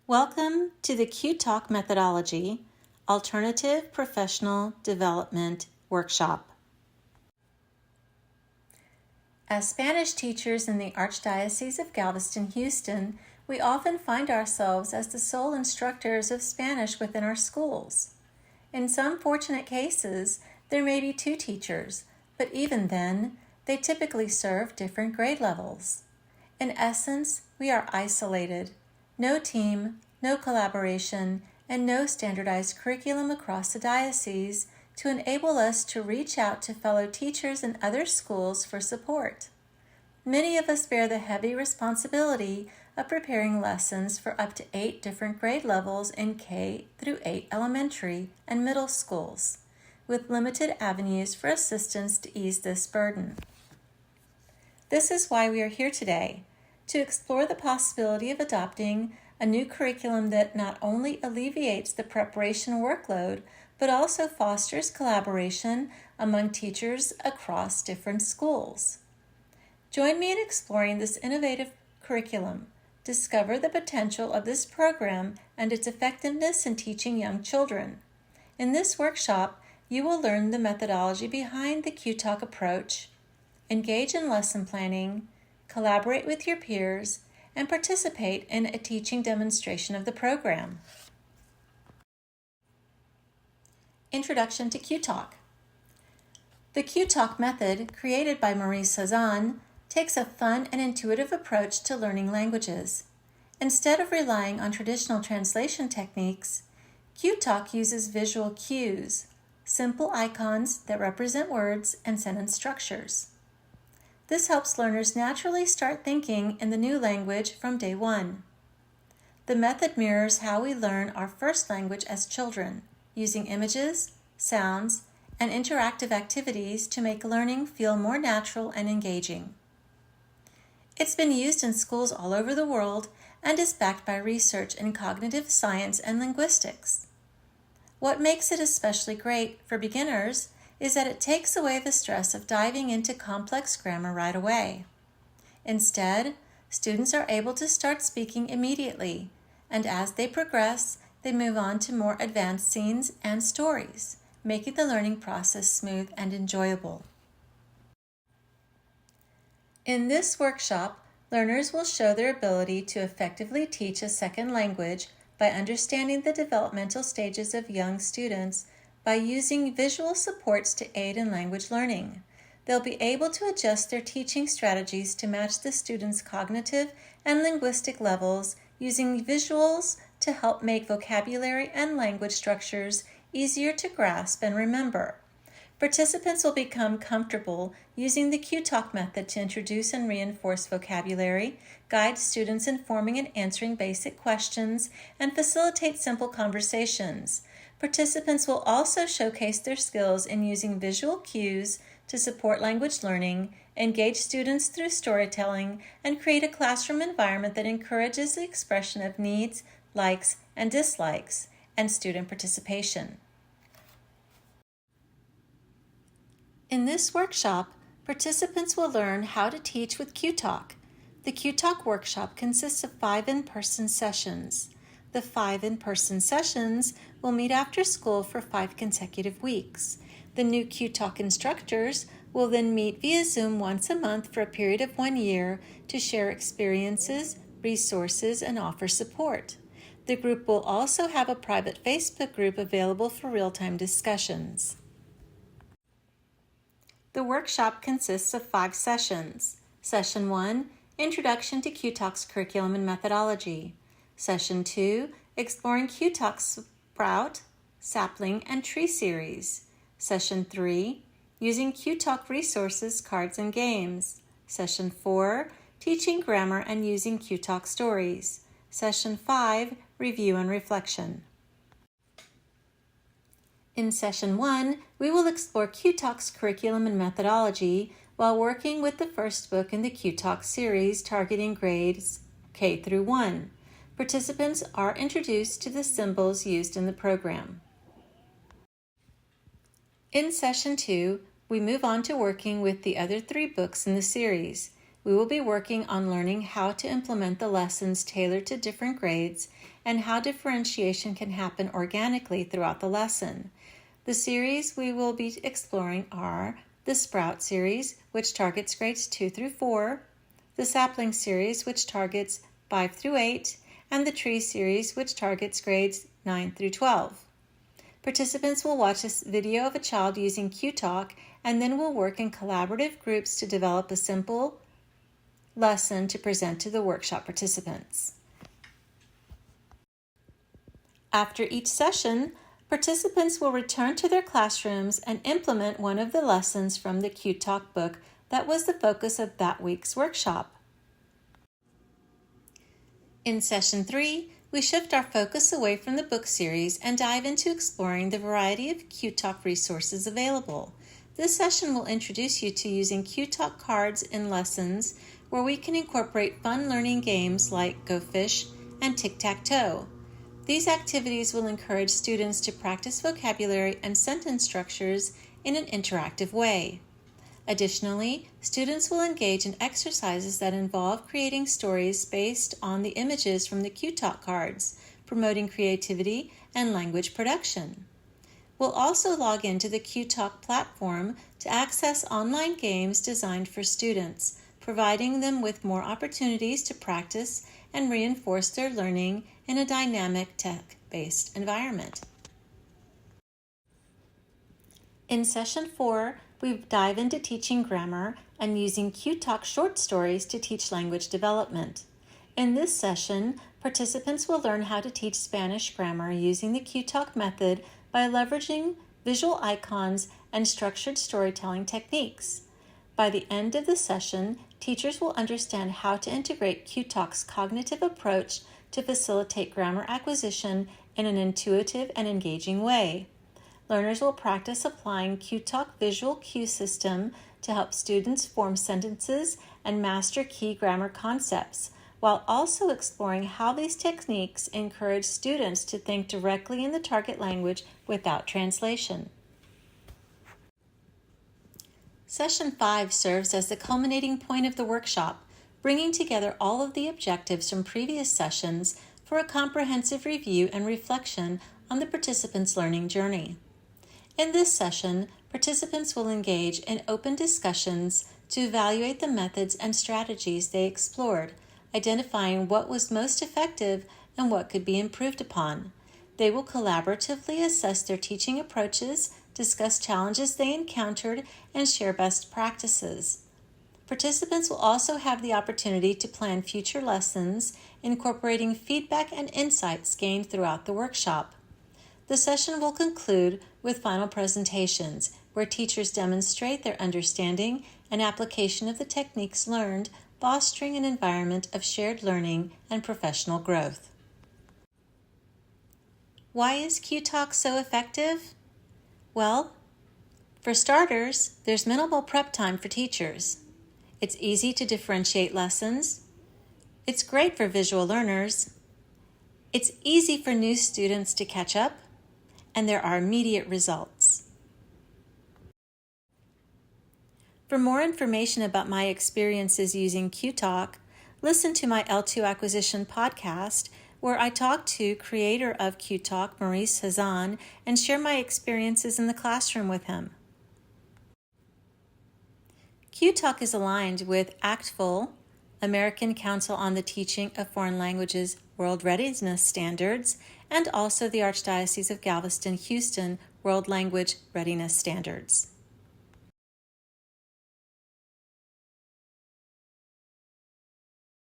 Welcome to the QTALK Methodology Alternative Professional Development Workshop. As Spanish teachers in the Archdiocese of Galveston, Houston, we often find ourselves as the sole instructors of Spanish within our schools. In some fortunate cases, there may be two teachers, but even then, they typically serve different grade levels. In essence, we are isolated. No team, no collaboration, and no standardized curriculum across the diocese to enable us to reach out to fellow teachers in other schools for support. Many of us bear the heavy responsibility of preparing lessons for up to 8 different grade levels in K through 8 elementary and middle schools, with limited avenues for assistance to ease this burden. This is why we are here today, to explore the possibility of adopting a new curriculum that not only alleviates the preparation workload, but also fosters collaboration among teachers across different schools. Join me in exploring this innovative curriculum. Discover the potential of this program and its effectiveness in teaching young children. In this workshop, you will learn the methodology behind the QTALK approach, engage in lesson planning, collaborate with your peers, and participate in a teaching demonstration of the program. Introduction to QTALK. The QTALK method, created by Marie Sazan, takes a fun and intuitive approach to learning languages. Instead of relying on traditional translation techniques, QTALK uses visual cues, simple icons that represent words and sentence structures. This helps learners naturally start thinking in the new language from day one. The method mirrors how we learn our first language as children, using images, sounds, and interactive activities to make learning feel more natural and engaging. It's been used in schools all over the world and is backed by research in cognitive science and linguistics. What makes it especially great for beginners is that it takes away the stress of diving into complex grammar right away. Instead, students are able to start speaking immediately, and as they progress, they move on to more advanced scenes and stories, making the learning process smooth and enjoyable. In this workshop, learners will show their ability to effectively teach a second language by understanding the developmental stages of young students by using visual supports to aid in language learning. They'll be able to adjust their teaching strategies to match the students' cognitive and linguistic levels using visuals to help make vocabulary and language structures easier to grasp and remember. Participants will become comfortable using the QTALK method to introduce and reinforce vocabulary, guide students in forming and answering basic questions, and facilitate simple conversations. Participants will also showcase their skills in using visual cues to support language learning, engage students through storytelling, and create a classroom environment that encourages the expression of needs, likes, and dislikes, and student participation. In this workshop, participants will learn how to teach with QTALK. The QTALK workshop consists of 5 in-person sessions. The 5 in-person sessions will meet after school for 5 consecutive weeks. The new QTALK instructors will then meet via Zoom once a month for a period of 1 year to share experiences, resources, and offer support. The group will also have a private Facebook group available for real-time discussions. The workshop consists of 5 sessions. Session 1, Introduction to QTALK's Curriculum and Methodology. Session 2, Exploring QTALK's Sprout, Sapling, and Tree series. Session 3, Using QTALK Resources, Cards, and Games. Session 4, Teaching Grammar and Using QTALK Stories. Session 5, Review and Reflection. In Session 1, we will explore QTALK's curriculum and methodology while working with the first book in the QTALK series targeting grades K through 1. Participants are introduced to the symbols used in the program. In Session 2, we move on to working with the other 3 books in the series. We will be working on learning how to implement the lessons tailored to different grades and how differentiation can happen organically throughout the lesson. The series we will be exploring are the Sprout series, which targets grades 2 through 4, the Sapling series, which targets 5 through 8, and the Tree series, which targets grades 9 through 12. Participants will watch a video of a child using QTALK and then will work in collaborative groups to develop a simple lesson to present to the workshop participants. After each session, participants will return to their classrooms and implement one of the lessons from the QTALK book that was the focus of that week's workshop. In Session 3, we shift our focus away from the book series and dive into exploring the variety of QTALK resources available. This session will introduce you to using QTALK cards in lessons where we can incorporate fun learning games like Go Fish and Tic-Tac-Toe. These activities will encourage students to practice vocabulary and sentence structures in an interactive way. Additionally, students will engage in exercises that involve creating stories based on the images from the QTALK cards, promoting creativity and language production. We'll also log into the QTALK platform to access online games designed for students, providing them with more opportunities to practice and reinforce their learning in a dynamic tech-based environment. In Session 4, we dive into teaching grammar and using QTALK short stories to teach language development. In this session, participants will learn how to teach Spanish grammar using the QTALK method by leveraging visual icons and structured storytelling techniques. By the end of the session, teachers will understand how to integrate QTALK's cognitive approach to facilitate grammar acquisition in an intuitive and engaging way. Learners will practice applying QTALK visual cue system to help students form sentences and master key grammar concepts, while also exploring how these techniques encourage students to think directly in the target language without translation. Session 5 serves as the culminating point of the workshop, bringing together all of the objectives from previous sessions for a comprehensive review and reflection on the participants' learning journey. In this session, participants will engage in open discussions to evaluate the methods and strategies they explored, identifying what was most effective and what could be improved upon. They will collaboratively assess their teaching approaches, discuss challenges they encountered, and share best practices. Participants will also have the opportunity to plan future lessons, incorporating feedback and insights gained throughout the workshop. The session will conclude with final presentations, where teachers demonstrate their understanding and application of the techniques learned, fostering an environment of shared learning and professional growth. Why is QTALK so effective? Well, for starters, there's minimal prep time for teachers. It's easy to differentiate lessons. It's great for visual learners. It's easy for new students to catch up, and there are immediate results. For more information about my experiences using QTALK, listen to my L2 Acquisition podcast, where I talk to creator of QTALK, Maurice Hazan, and share my experiences in the classroom with him. QTALK is aligned with ACTFL, American Council on the Teaching of Foreign Languages World Readiness Standards, and also the Archdiocese of Galveston-Houston World Language Readiness Standards.